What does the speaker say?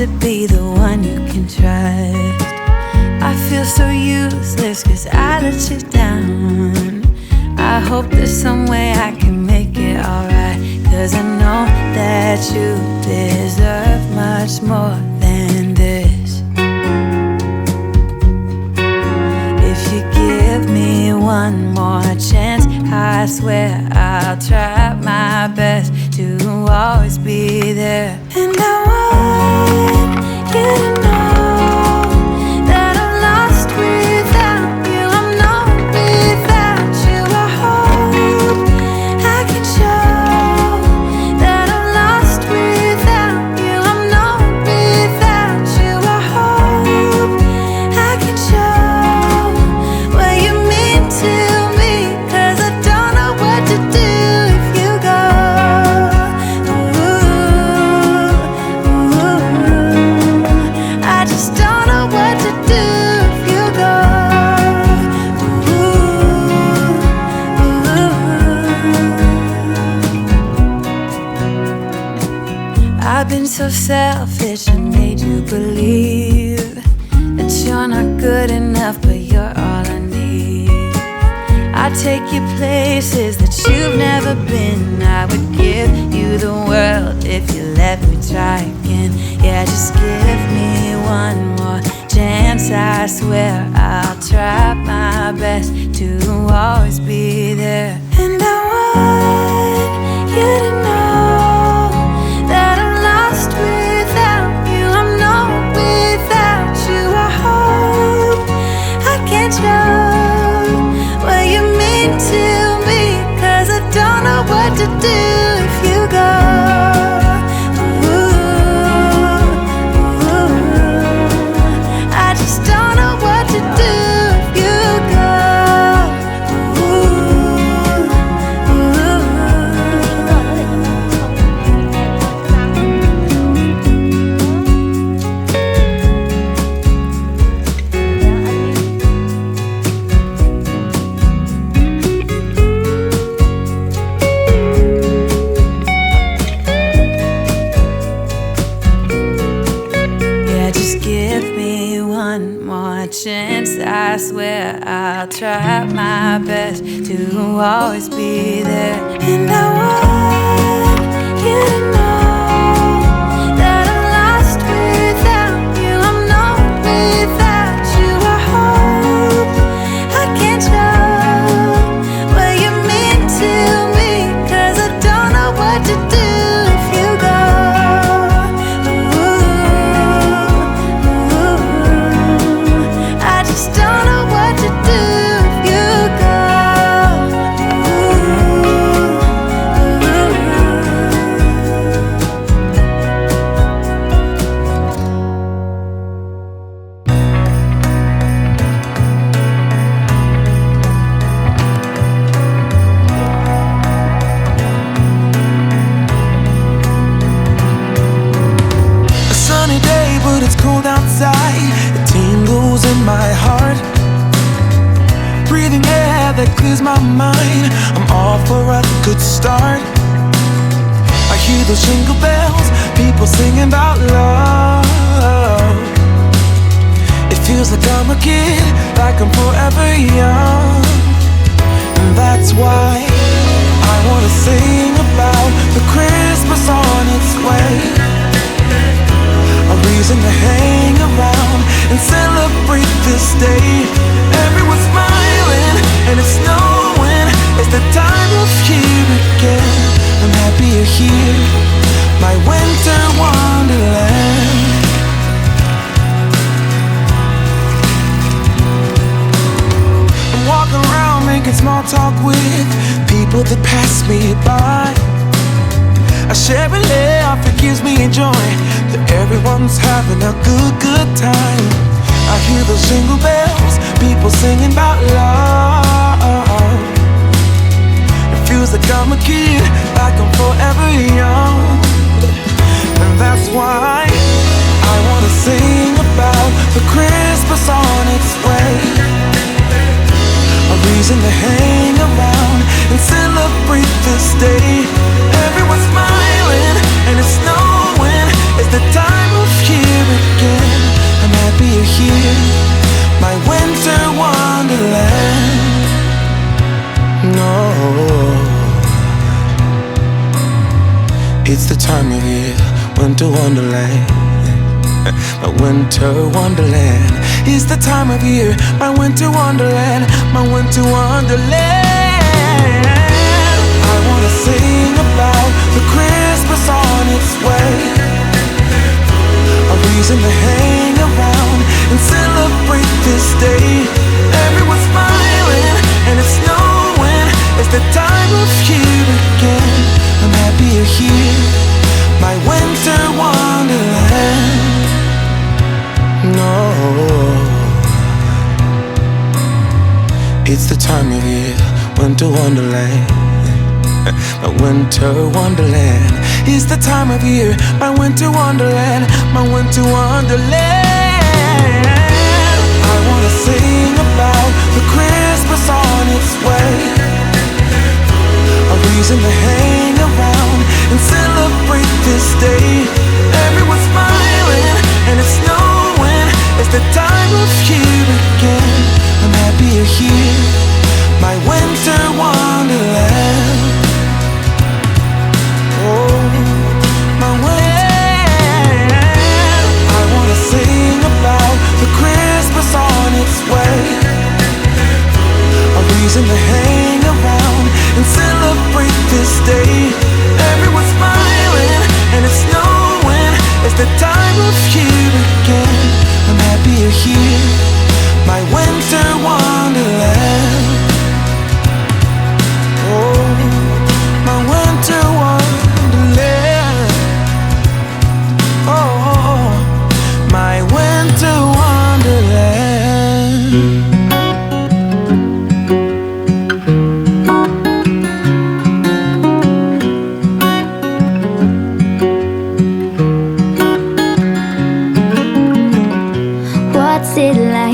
to be the one you can trust. I feel so useless 'cause I let you down. I hope there's some way I can make it alright, 'cause I know that you deserve much more than this. If you give me one more chance, I swear I'll try my best to always be there. And I want you to know that I'm lost without you. I'm not without you. I hope I can show that I'm lost without you. I'm not without you. I hope I can show what you mean to me, 'cause I don't know what to do if you go. I just don't know what to do if you go. I've been so selfish and made you believe that you're not good enough, but you're all I need. I'd take you places that you've never been. I would give you the world if you let me try again. Yeah, just give me one more chance. I swear I'll try my best to always be there. And I want you to know that I'm lost without you. I'm not without you. I hope I can show what you mean to me, 'cause I don't know what to do if you go. I just don't know what to do if you go. Yeah, just give me one more chance. I swear I'll try my best to always be there. And I want you to know that I'm lost without you. I'm not without you. I hope I can show what you mean to me, 'cause I don't know what to do if you go. I just don't know what to do if you go. A sunny day, but it's cold outside. It tingles in my heart. Breathing air that clears my mind. I'm off for a good start. I hear those jingle bells, people singing about love. It feels like I'm a kid, like I'm forever young. And that's why I wanna sing about the Christmas on its way. A reason to hang around and celebrate this day. Everyone's smiling and it's snowing. It's the time of year again. I'm happy you're here, my winter wonderland. I'm walking around making small talk with people that pass me by. I share a laugh, it gives me joy that everyone's having a good time. I hear those jingle bells, people singing about love. It feels like I'm a kid, like I'm forever young. And that's why I wanna sing about the Christmas on its way. A reason to hang around and celebrate this day. Everyone's smiling and it's snowing. It's the time of year It's the time of year, winter wonderland. My winter wonderland. It's the time of year, my winter wonderland, my winter wonderland. I wanna sing about the Christmas on its way, a reason to hang around and celebrate this day. Everyone's smiling and it's snowing. It's the time of year again. I'm happy you're here, my winter wonderland. No, it's the time of year, winter wonderland. My winter wonderland. It's the time of year, my winter wonderland, my winter wonderland. I wanna sing about the Christmas on its way, a reason to hang around and celebrate this day. Everyone's smiling and it's snowing. It's the time of year again. I'm happy you're here, my winter wonderland. Oh, my wonderland. I wanna sing about the Christmas on its way, a reason to hang around and celebrate this day. Everyone's smiling and it's snowing. It's the time of year again. I'm happy you're here, my winter wonderland. Oh, my winter wonderland. Oh, my winter wonderland. What's it like